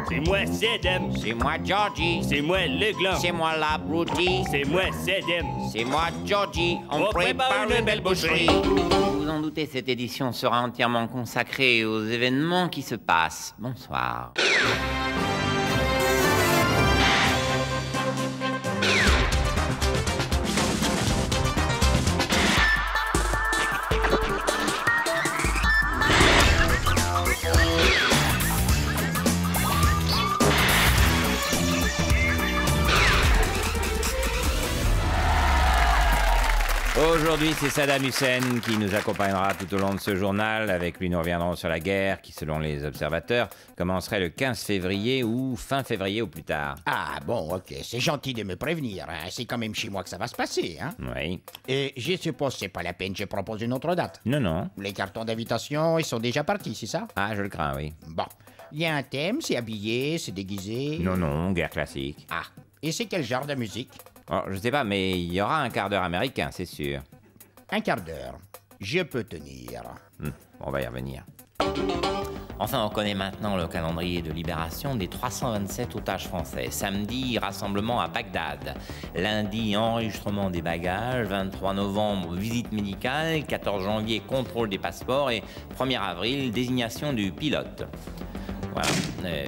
C'est moi, Sedem. C'est moi, Georgie. C'est moi, le gland. C'est moi, la broutie. C'est moi, Sedem. C'est moi, Georgie. On prépare une belle boucherie. Vous en doutez, cette édition sera entièrement consacrée aux événements qui se passent. Bonsoir. Aujourd'hui, c'est Saddam Hussein qui nous accompagnera tout au long de ce journal. Avec lui, nous reviendrons sur la guerre qui, selon les observateurs, commencerait le 15 février ou fin février au plus tard. Ah bon, ok, c'est gentil de me prévenir. Hein. C'est quand même chez moi que ça va se passer. Hein. Oui. Et je suppose que c'est pas la peine, je propose une autre date. Non, non. Les cartons d'invitation, ils sont déjà partis, c'est ça? Ah, je le crains, oui. Bon. Il y a un thème, c'est habillé, c'est déguisé. Non, non, guerre classique. Ah. Et c'est quel genre de musique? Oh, je sais pas, mais il y aura un quart d'heure américain, c'est sûr. Un quart d'heure. Je peux tenir. On va y revenir. Enfin, on connaît maintenant le calendrier de libération des 327 otages français. Samedi, rassemblement à Bagdad. Lundi, enregistrement des bagages. 23 novembre, visite médicale. 14 janvier, contrôle des passeports. Et 1er avril, désignation du pilote. Voilà.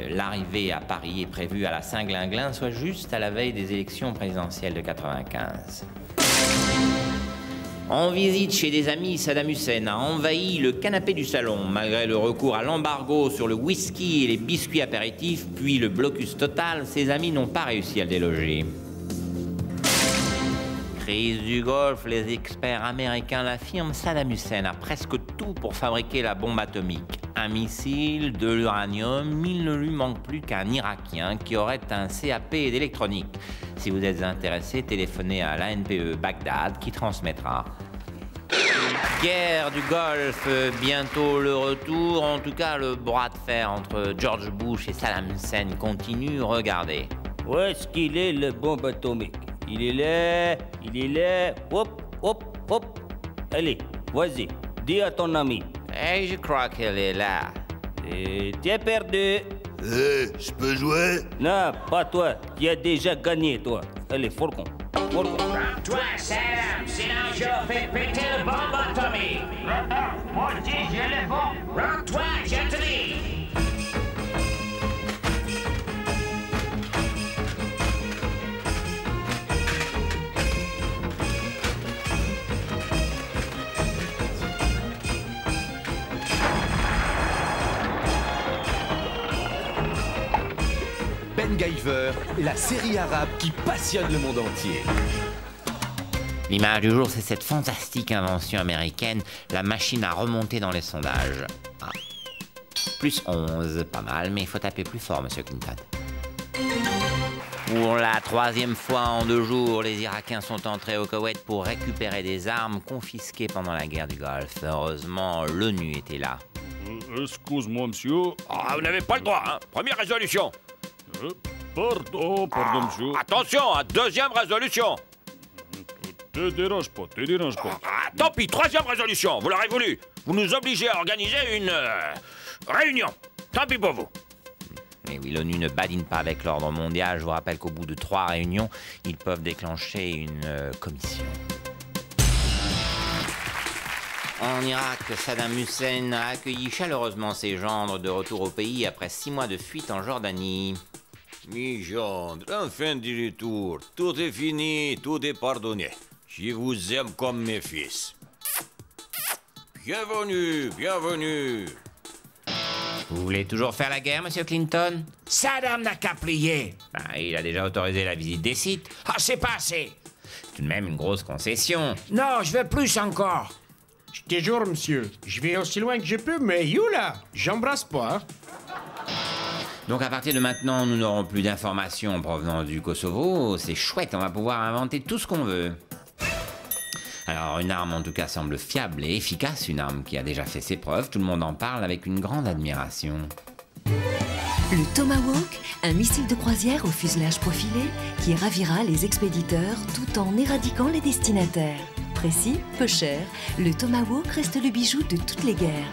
L'arrivée à Paris est prévue à la Saint-Glinglin, soit juste à la veille des élections présidentielles de 95. En visite chez des amis, Saddam Hussein a envahi le canapé du salon, malgré le recours à l'embargo sur le whisky et les biscuits apéritifs, puis le blocus total. Ses amis n'ont pas réussi à le déloger. Crise du Golfe, les experts américains l'affirment, Saddam Hussein a presque tout pour fabriquer la bombe atomique. Un missile, de l'uranium, il ne lui manque plus qu'un Irakien qui aurait un CAP d'électronique. Si vous êtes intéressé, téléphonez à l'ANPE Bagdad qui transmettra. Guerre du Golfe, bientôt le retour. En tout cas, le bras de fer entre George Bush et Saddam Hussein continue. Regardez. Où est-ce qu'il est, le bombe atomique? Il est là, il est là. Hop, hop, hop. Allez, vas-y, dis à ton ami. Eh, je crois qu'elle est là. Et t'es perdu. Je peux jouer? Non, pas toi. Tu as déjà gagné, toi. Allez, fourgon. Fourgon. Toi, Saddam, sinon je fais péter le bombe atomique. Moi, je dis, j'ai le bon. Rends-toi, je te dis. MacGyver, la série arabe qui passionne le monde entier. L'image du jour, c'est cette fantastique invention américaine, la machine à remonter dans les sondages. Ah. Plus 11, pas mal, mais il faut taper plus fort, monsieur Clinton. Pour la troisième fois en 2 jours, les Irakiens sont entrés au Koweït pour récupérer des armes confisquées pendant la guerre du Golfe. Heureusement, l'ONU était là. Excuse-moi, monsieur. Ah, vous n'avez pas le droit, hein. Première résolution. Pardon, monsieur. Attention, hein, deuxième résolution. Te dérange pas. Tant pis, troisième résolution, vous l'aurez voulu. Vous nous obligez à organiser une réunion. Tant pis pour vous. Mais oui, l'ONU ne badine pas avec l'ordre mondial. Je vous rappelle qu'au bout de 3 réunions, ils peuvent déclencher une commission. En Irak, Saddam Hussein a accueilli chaleureusement ses gendres de retour au pays après 6 mois de fuite en Jordanie. Mes gendres, enfin du retour. Tout est fini, tout est pardonné. Je vous aime comme mes fils. Bienvenue, bienvenue. Vous voulez toujours faire la guerre, monsieur Clinton? Saddam n'a qu'à plier. Il a déjà autorisé la visite des sites. Ah, c'est pas assez. C'est tout de même une grosse concession. Non, je veux plus encore. Je te jure, monsieur, je vais aussi loin que je peux, mais youla, j'embrasse pas. Donc à partir de maintenant, nous n'aurons plus d'informations provenant du Kosovo. C'est chouette, on va pouvoir inventer tout ce qu'on veut. Alors une arme en tout cas semble fiable et efficace, une arme qui a déjà fait ses preuves. Tout le monde en parle avec une grande admiration. Le Tomahawk, un missile de croisière au fuselage profilé qui ravira les expéditeurs tout en éradiquant les destinataires. Précis, peu cher, le Tomahawk reste le bijou de toutes les guerres.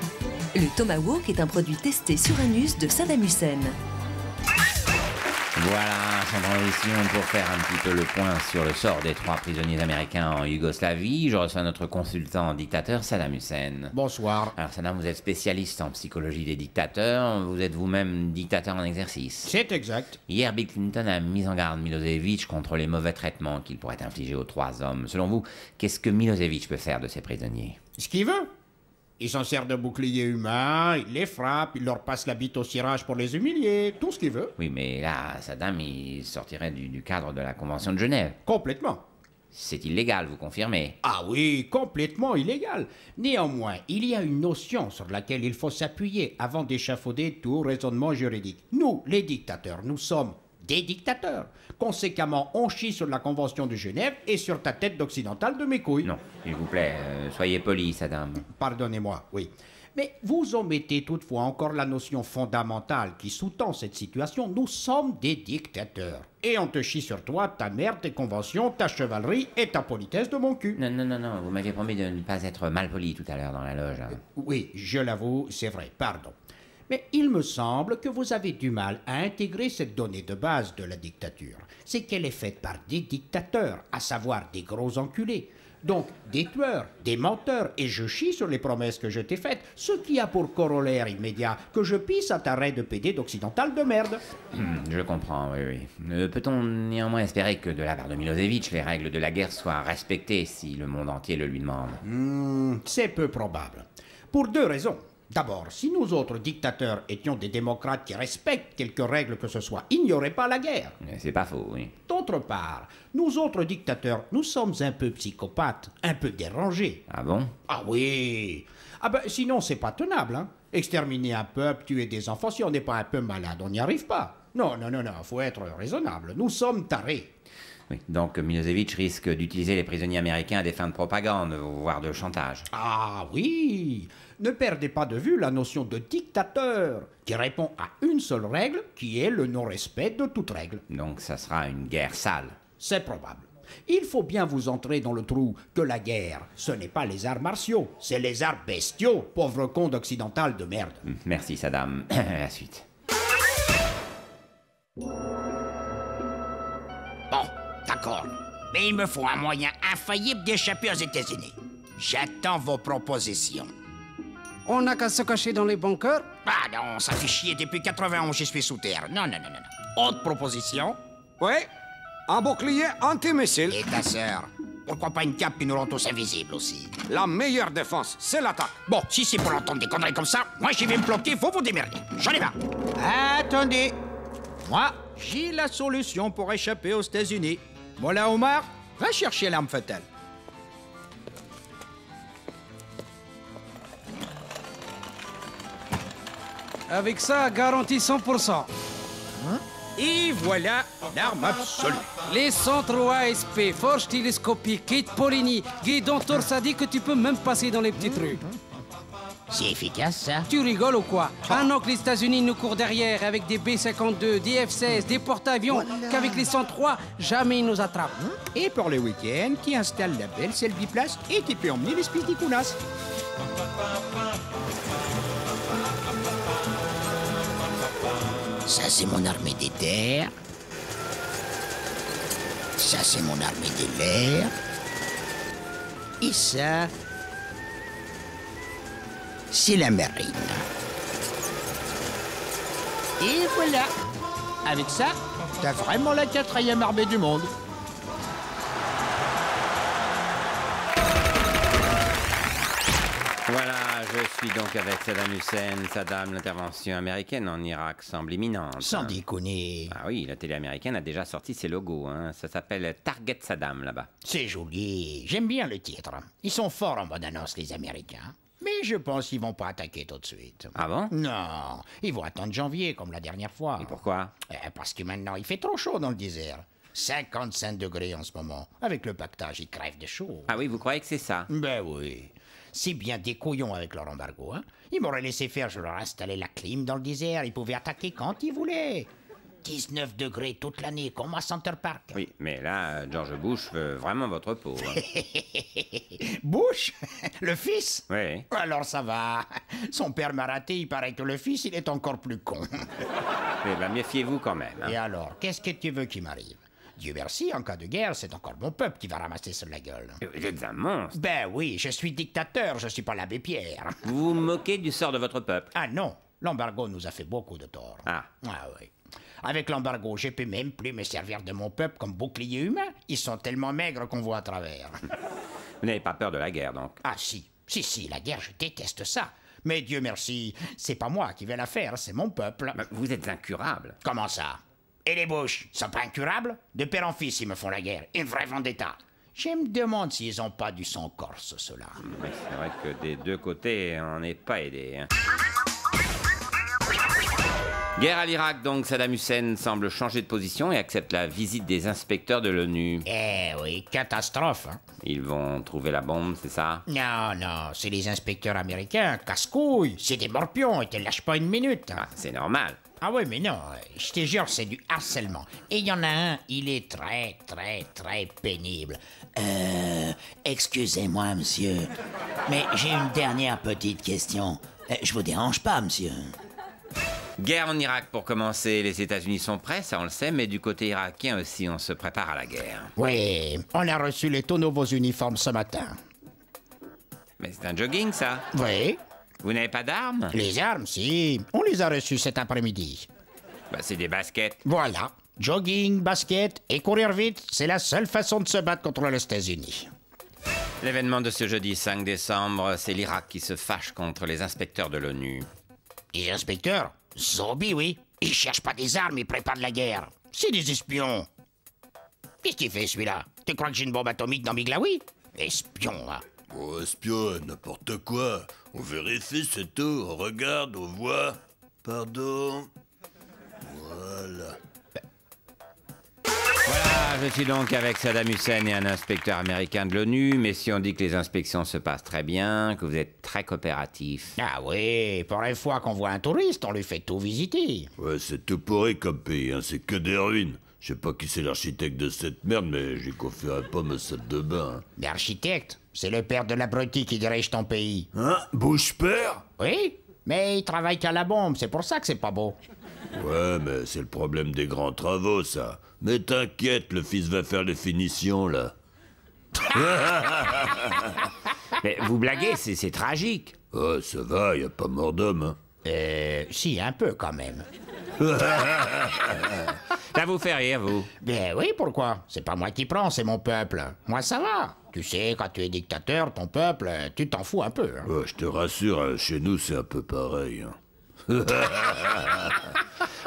Le Tomahawk est un produit testé sur anus de Saddam Hussein. Voilà, sans transition, pour faire un petit peu le point sur le sort des 3 prisonniers américains en Yougoslavie, je reçois notre consultant dictateur Saddam Hussein. Bonsoir. Alors Saddam, vous êtes spécialiste en psychologie des dictateurs, vous êtes vous-même dictateur en exercice. C'est exact. Hier, Bill Clinton a mis en garde Milosevic contre les mauvais traitements qu'il pourrait infliger aux 3 hommes. Selon vous, qu'est-ce que Milosevic peut faire de ces prisonniers? Ce qu'il veut. Il s'en sert de bouclier humain, il les frappe, il leur passe la bite au cirage pour les humilier, tout ce qu'il veut. Oui, mais là, Saddam, il sortirait du cadre de la Convention de Genève. Complètement. C'est illégal, vous confirmez? Ah oui, complètement illégal. Néanmoins, il y a une notion sur laquelle il faut s'appuyer avant d'échafauder tout raisonnement juridique. Nous, les dictateurs, nous sommes des dictateurs. Conséquemment, on chie sur la Convention de Genève et sur ta tête d'occidental de mes couilles. Non, s'il vous plaît, soyez poli, Saddam. Pardonnez-moi, oui. Mais vous omettez toutefois encore la notion fondamentale qui sous-tend cette situation. Nous sommes des dictateurs. Et on te chie sur toi, ta mère, tes conventions, ta chevalerie et ta politesse de mon cul. Non, non, non, non, vous m'aviez promis de ne pas être malpoli tout à l'heure dans la loge. Oui, je l'avoue, c'est vrai, pardon. Mais il me semble que vous avez du mal à intégrer cette donnée de base de la dictature. C'est qu'elle est faite par des dictateurs, à savoir des gros enculés. Donc, des tueurs, des menteurs, et je chie sur les promesses que je t'ai faites, ce qui a pour corollaire immédiat que je pisse à ta raie de PD d'occidental de merde. Je comprends, oui, oui. Peut-on néanmoins espérer que de la part de Milosevic, les règles de la guerre soient respectées si le monde entier le lui demande? C'est peu probable. Pour 2 raisons. D'abord, si nous autres dictateurs étions des démocrates qui respectent quelques règles que ce soit, il n'y aurait pas la guerre. C'est pas faux, oui. D'autre part, nous autres dictateurs, nous sommes un peu psychopathes, un peu dérangés. Ah bon? Ah oui. Ah ben sinon c'est pas tenable, hein. Exterminer un peuple, tuer des enfants, si on n'est pas un peu malade, on n'y arrive pas. Non, non, non, non, faut être raisonnable. Nous sommes tarés. Oui, donc Milosevic risque d'utiliser les prisonniers américains à des fins de propagande, voire de chantage. Ah oui. Ne perdez pas de vue la notion de dictateur, qui répond à une seule règle, qui est le non-respect de toute règle. Donc ça sera une guerre sale. C'est probable. Il faut bien vous entrer dans le trou que la guerre, ce n'est pas les arts martiaux, c'est les arts bestiaux, pauvre con d'occidental de merde. Merci Saddam. À la suite. Bon, d'accord. Mais il me faut un moyen infaillible d'échapper aux États-Unis. J'attends vos propositions. On n'a qu'à se cacher dans les bunkers? Ah non, ça fait chier depuis 91, je suis sous terre. Non, non, non, non, non. Autre proposition? Oui, un bouclier antimissile. Et ta sœur? Pourquoi pas une cape qui nous rend tous invisibles aussi? La meilleure défense, c'est l'attaque. Bon, si c'est pour entendre des conneries comme ça, moi j'y vais me planquer, faut vous démerder. J'en ai marre. Attendez. Moi, j'ai la solution pour échapper aux États-Unis. Voilà, Omar, va chercher l'arme fatale. Avec ça, garantie 100%. Et voilà l'arme absolue. Les centres ASP, forge télescopique, kit Polini, guidon torsadique que tu peux même passer dans les petites rues. C'est efficace, ça? Tu rigoles ou quoi? Un an que les États-Unis nous courent derrière avec des B-52, des F-16, des porte-avions, qu'avec les 103, jamais ils nous attrapent. Et pour le week-end, qui installe la belle selle biplace et qui peut emmener les spidicounas. Ça, c'est mon armée des terres. Ça, c'est mon armée de l'air. Et ça, c'est la marine. Et voilà. Avec ça, t'as vraiment la 4e armée du monde. Voilà, je suis donc avec Saddam Hussein. Saddam, l'intervention américaine en Irak semble imminente. Sans déconner. Ah oui, la télé américaine a déjà sorti ses logos. Hein. Ça s'appelle Target Saddam, là-bas. C'est joli. J'aime bien le titre. Ils sont forts en mode annonce, les Américains. Mais je pense qu'ils vont pas attaquer tout de suite. Ah bon? Non, ils vont attendre janvier, comme la dernière fois. Et pourquoi? Parce que maintenant, il fait trop chaud dans le désert. 55 degrés en ce moment. Avec le pactage, ils crèvent de chaud. Ah oui, vous croyez que c'est ça? Ben oui. C'est bien des couillons avec leur embargo, hein. Ils m'auraient laissé faire, je leur installais la clim dans le désert. Ils pouvaient attaquer quand ils voulaient. 19 degrés toute l'année, comme à Center Park. Oui, mais là, George Bush veut vraiment votre peau. Hein. Bush? Le fils? Oui. Alors ça va. Son père m'a raté, il paraît que le fils, il est encore plus con. Eh ben, méfiez-vous quand même. Hein. Et alors, qu'est-ce que tu veux qui m'arrive? Dieu merci, en cas de guerre, c'est encore mon peuple qui va ramasser sur la gueule. Vous êtes un monstre. Ben oui, je suis dictateur, je suis pas l'abbé Pierre. Vous vous moquez du sort de votre peuple. Ah non, l'embargo nous a fait beaucoup de tort. Ah oui. Avec l'embargo, je peux même plus me servir de mon peuple comme bouclier humain. Ils sont tellement maigres qu'on voit à travers. Vous n'avez pas peur de la guerre, donc? Ah si, la guerre, je déteste ça. Mais Dieu merci, c'est pas moi qui vais la faire, c'est mon peuple. Mais vous êtes incurable. Comment ça? Et les Bush, ils sont pas incurables? De père en fils, ils me font la guerre. Une vraie vendetta. Je me demande s'ils ont pas du sang corse, ceux-là. Mais c'est vrai que des deux côtés, on n'est pas aidé. Hein. Guerre à l'Irak, donc Saddam Hussein semble changer de position et accepte la visite des inspecteurs de l'ONU. Eh oui, catastrophe. Hein? Ils vont trouver la bombe, c'est ça? Non, c'est les inspecteurs américains, casse-couilles. C'est des morpions, ils te lâchent pas une minute. Ah, c'est normal. Ah oui, mais non, je te jure, c'est du harcèlement. Et il y en a un, il est très, très, très pénible. Excusez-moi, monsieur, mais j'ai une dernière petite question. Je vous dérange pas, monsieur? Guerre en Irak pour commencer. Les États-Unis sont prêts, ça on le sait, mais du côté irakien aussi, on se prépare à la guerre. Oui, on a reçu les tout nouveaux uniformes ce matin. Mais c'est un jogging, ça? Oui. Vous n'avez pas d'armes? Les armes, si. On les a reçues cet après-midi. Bah, c'est des baskets. Voilà. Jogging, basket et courir vite, c'est la seule façon de se battre contre les États-Unis. L'événement de ce jeudi 5 décembre, c'est l'Irak qui se fâche contre les inspecteurs de l'ONU. Les inspecteurs? Zombies, oui. Ils cherchent pas des armes, ils préparent la guerre. C'est des espions. Qu'est-ce qu'il fait, celui-là? Tu crois que j'ai une bombe atomique dans Miglaoui? Espion, là. Oh, espion, n'importe quoi. On vérifie, c'est tout. On regarde, on voit. Pardon. Voilà. Voilà, je suis donc avec Saddam Hussein et un inspecteur américain de l'ONU, mais si on dit que les inspections se passent très bien, que vous êtes très coopératif. Ah oui, pour une fois qu'on voit un touriste, on lui fait tout visiter. Ouais, c'est tout pourri comme pays, hein. C'est que des ruines. Je sais pas qui c'est l'architecte de cette merde, mais j'y confierai pas ma salle de bain. Hein. L'architecte? C'est le père de l'abruti qui dirige ton pays. Hein? Bush père? Oui, mais il travaille qu'à la bombe, c'est pour ça que c'est pas beau. Ouais, mais c'est le problème des grands travaux, ça. Mais t'inquiète, le fils va faire les finitions, là. Mais vous blaguez, c'est tragique. Oh, ça va, y a pas mort d'homme, hein. Si, un peu quand même. Ça vous fait rire, vous? Ben oui, pourquoi? C'est pas moi qui prends, c'est mon peuple. Moi, ça va. Tu sais, quand tu es dictateur, ton peuple, tu t'en fous un peu. Hein. Ouais, je te rassure, chez nous, c'est un peu pareil. Hein.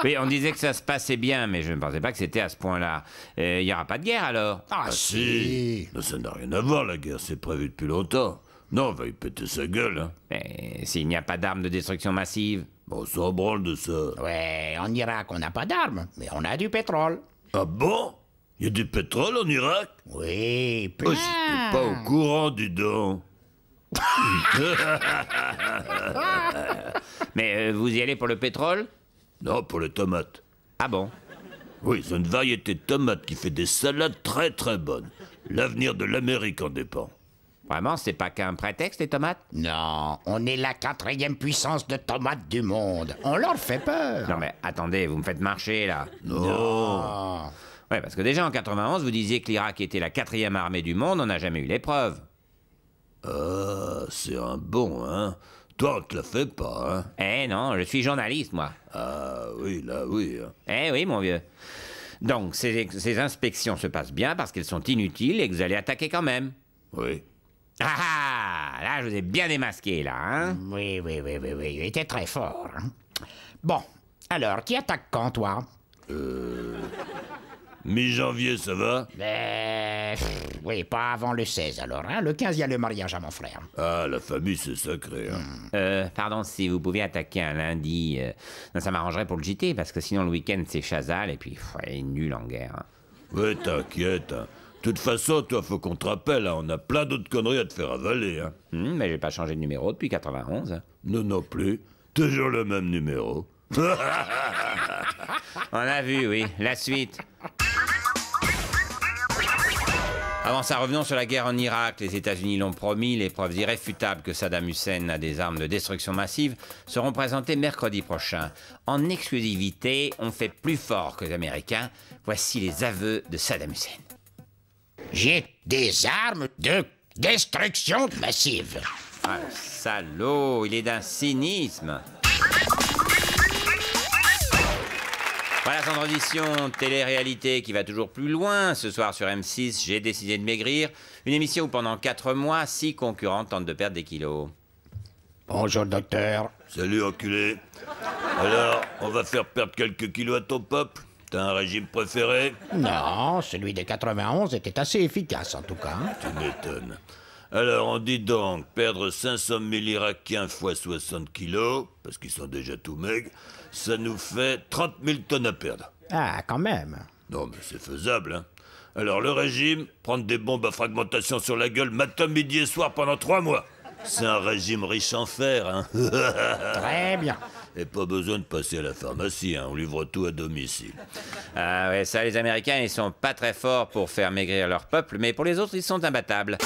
Oui, on disait que ça se passait bien, mais je ne pensais pas que c'était à ce point-là. Il n'y aura pas de guerre, alors? Ah si. Non, ça n'a rien à voir, la guerre, c'est prévu depuis longtemps. Non, on va y péter sa gueule, hein. Mais s'il n'y a pas d'armes de destruction massive? Bon, on s'en branle de ça. Ouais, en Irak, on n'a pas d'armes, mais on a du pétrole. Ah bon? Il y a du pétrole en Irak? Oui, plein. Oh, j'étais pas au courant, dis donc. Mais vous y allez pour le pétrole? Non, pour les tomates. Ah bon? Oui, c'est une variété de tomates qui fait des salades très très bonnes. L'avenir de l'Amérique en dépend. Vraiment, c'est pas qu'un prétexte, les tomates? Non, on est la 4e puissance de tomates du monde. On leur fait peur. Non mais attendez, vous me faites marcher, là. Non. Ouais, parce que déjà en 91, vous disiez que l'Irak était la 4e armée du monde, on n'a jamais eu l'épreuve. Ah, c'est un bon, hein. Toi, on te la fait pas, hein. Eh non, je suis journaliste, moi. Ah oui, là, oui. Hein. Eh oui, mon vieux. Donc, ces inspections se passent bien parce qu'elles sont inutiles et que vous allez attaquer quand même. Oui. Ah, là, je vous ai bien démasqué, là, hein. Oui, il était très fort. Hein. Bon, alors, qui attaque quand, toi? Mi-janvier, ça va? Oui, pas avant le 16, alors. Hein. Le 15, il y a le mariage à mon frère. Ah, la famille, c'est sacré, hein. Pardon, si vous pouviez attaquer un lundi, ça m'arrangerait pour le JT, parce que sinon, le week-end, c'est Chazal, et puis, il est nul en guerre. Hein. Ouais, t'inquiète, hein. De toute façon, toi, faut qu'on te rappelle, hein. On a plein d'autres conneries à te faire avaler, hein. Mais j'ai pas changé de numéro depuis 91. Non plus. Toujours le même numéro. On a vu, oui. La suite. Avant ça, revenons sur la guerre en Irak. Les États-Unis l'ont promis, les preuves irréfutables que Saddam Hussein a des armes de destruction massive seront présentées mercredi prochain. En exclusivité, on fait plus fort que les Américains. Voici les aveux de Saddam Hussein. J'ai des armes de destruction massive. Ah, le salaud, il est d'un cynisme. Voilà son audition, télé-réalité qui va toujours plus loin. Ce soir sur M6, j'ai décidé de maigrir. Une émission où pendant 4 mois, 6 concurrents tentent de perdre des kilos. Bonjour, docteur. Salut, enculé. Alors, on va faire perdre quelques kilos à ton peuple? T'as un régime préféré? Non, celui des 91 était assez efficace, en tout cas. Tu m'étonnes. Alors, on dit donc, perdre 500 000 Irakiens fois 60 kilos, parce qu'ils sont déjà tout maigres, ça nous fait 30 000 tonnes à perdre. Ah, quand même. Non, mais c'est faisable, hein. Alors, le régime, prendre des bombes à fragmentation sur la gueule matin, midi et soir pendant 3 mois. C'est un régime riche en fer, hein. Très bien. Et pas besoin de passer à la pharmacie, hein. On livre tout à domicile. Ah ouais, ça, les Américains, ils sont pas très forts pour faire maigrir leur peuple, mais pour les autres, ils sont imbattables.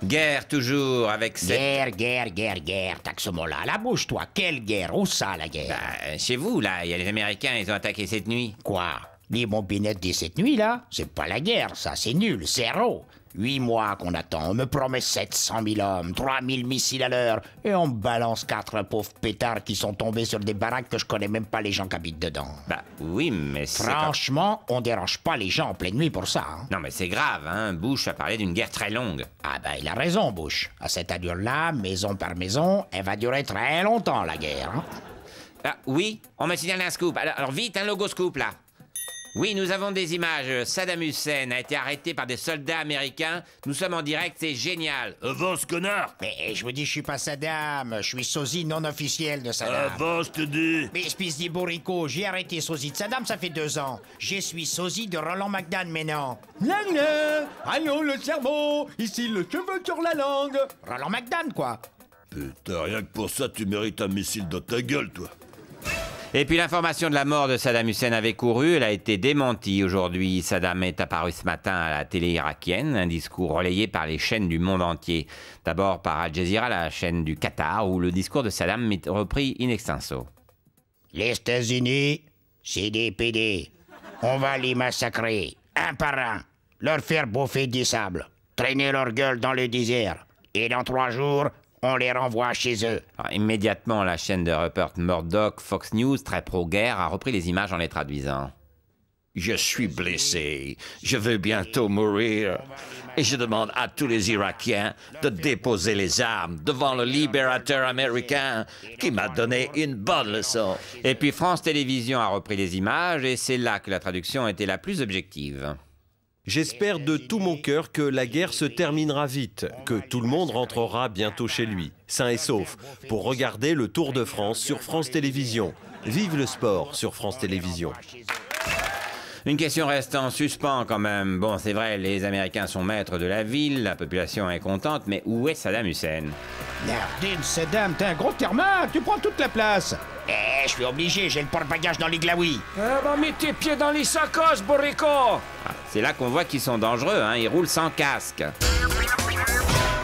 Guerre, toujours, avec cette... Guerre, taxe ce mot-là. La bouche, toi. Quelle guerre? Où ça, la guerre? Bah, chez vous, là, il y a les Américains, ils ont attaqué cette nuit. Quoi? Les bombinettes dit cette nuit, là? C'est pas la guerre, ça, c'est nul, zéro. 8 mois qu'on attend, on me promet 700 000 hommes, 3000 missiles à l'heure, et on me balance 4 pauvres pétards qui sont tombés sur des baraques que je connais même pas les gens qui habitent dedans. Bah oui, mais c'est... Franchement, on dérange pas les gens en pleine nuit pour ça. Hein. Non mais c'est grave, hein. Bush a parlé d'une guerre très longue. Ah bah il a raison, Bush. À cette allure-là, maison par maison, elle va durer très longtemps, la guerre. Hein. Ah oui, on m'a signalé un scoop. Alors vite, un logo scoop, là. Oui, nous avons des images. Saddam Hussein a été arrêté par des soldats américains. Nous sommes en direct, c'est génial. Avance, connard! Mais je vous dis, je suis pas Saddam. Je suis sosie non officiel de Saddam. Avance, te dis! Mais espèce d'Iborico, j'ai arrêté sosie de Saddam, ça fait 2 ans. Je suis sosie de Roland McDan maintenant. Allons le cerveau, ici le cheveu sur la langue. Roland McDan, quoi. Putain, rien que pour ça, tu mérites un missile dans ta gueule, toi. Et puis l'information de la mort de Saddam Hussein avait couru, elle a été démentie aujourd'hui. Saddam est apparu ce matin à la télé irakienne, un discours relayé par les chaînes du monde entier. D'abord par Al Jazeera, la chaîne du Qatar, où le discours de Saddam est repris in extenso. Les États-Unis, c'est des PD. On va les massacrer, un par un, leur faire bouffer du sable, traîner leur gueule dans le désert. Et dans 3 jours, on les renvoie chez eux. Alors, immédiatement, la chaîne de Rupert Murdoch, Fox News, très pro-guerre, a repris les images en les traduisant. Je suis blessé, je vais bientôt mourir, et je demande à tous les Irakiens de déposer les armes devant le libérateur américain qui m'a donné une bonne leçon. Et puis France Télévisions a repris les images, et c'est là que la traduction était la plus objective. J'espère de tout mon cœur que la guerre se terminera vite, que tout le monde rentrera bientôt chez lui, sain et sauf, pour regarder le Tour de France sur France Télévisions. Vive le sport sur France Télévisions. Une question reste en suspens quand même. Bon, c'est vrai, les Américains sont maîtres de la ville, la population est contente, mais où est Saddam Hussein? Nardine, Saddam, t'es un gros termin, tu prends toute la place. Eh, je suis obligé, j'ai le porte-bagages dans les glaouis. Ah bah mets tes pieds dans les sacoches, Borico. Ah, c'est là qu'on voit qu'ils sont dangereux, hein, ils roulent sans casque.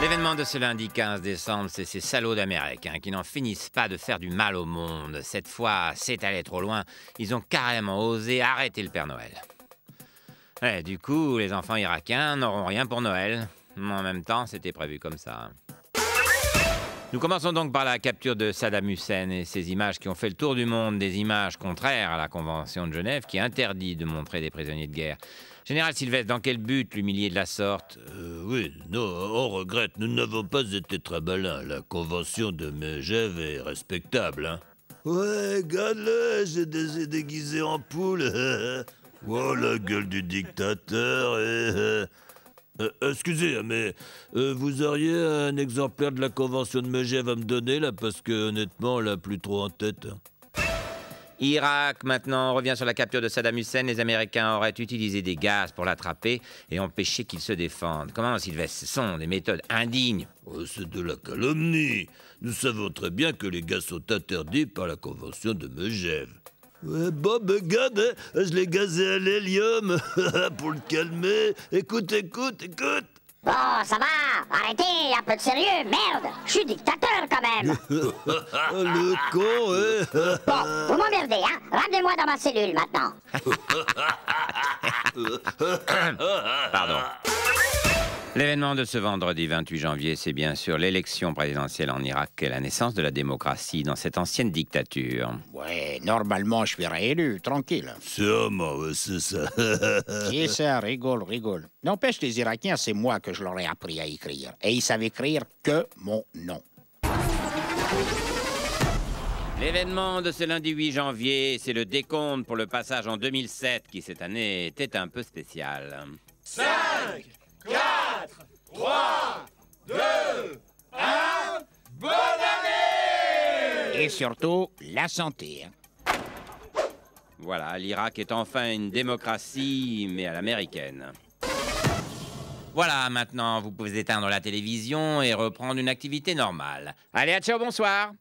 L'événement de ce lundi 15 décembre, c'est ces salauds d'Américains qui n'en finissent pas de faire du mal au monde. Cette fois, c'est allé trop loin. Ils ont carrément osé arrêter le Père Noël. Ouais, du coup, les enfants irakiens n'auront rien pour Noël. En même temps, c'était prévu comme ça. Nous commençons donc par la capture de Saddam Hussein et ces images qui ont fait le tour du monde, des images contraires à la Convention de Genève qui interdit de montrer des prisonniers de guerre. Général Sylvestre, dans quel but l'humilier de la sorte? Oui, non, on regrette, nous n'avons pas été très malins. La convention de Megève est respectable, hein. Ouais, regarde-le, j'ai déguisé en poule. Oh, la gueule du dictateur. Excusez, mais vous auriez un exemplaire de la convention de Megève à me donner, là, parce que honnêtement, on l'a plus trop en tête. Hein. Irak, maintenant, on revient sur la capture de Saddam Hussein. Les Américains auraient utilisé des gaz pour l'attraper et empêcher qu'il se défende. Comment, Sylvestre? Ce sont des méthodes indignes. Oh, c'est de la calomnie. Nous savons très bien que les gaz sont interdits par la convention de Megève. Ouais, Bob, regarde, hein, je l'ai gazé à l'hélium pour le calmer. Écoute. Bon, ça va, arrêtez, un peu de sérieux, merde, je suis dictateur quand même. Le con, hein. Bon, vous m'emmerdez, hein, ramenez-moi dans ma cellule maintenant. Pardon. L'événement de ce vendredi 28 janvier, c'est bien sûr l'élection présidentielle en Irak et la naissance de la démocratie dans cette ancienne dictature. Ouais, normalement, je suis réélu, tranquille. Sûrement, ouais, c'est ça. C'est ça, rigole. N'empêche, les Irakiens, c'est moi que je leur ai appris à écrire. Et ils savent écrire que mon nom. L'événement de ce lundi 8 janvier, c'est le décompte pour le passage en 2007, qui cette année était un peu spécial. 5, 4, 3, 2, 1, bonne année! Et surtout, la santé. Hein. Voilà, l'Irak est enfin une démocratie, mais à l'américaine. Voilà, maintenant, vous pouvez éteindre la télévision et reprendre une activité normale. Allez, à ciao, bonsoir!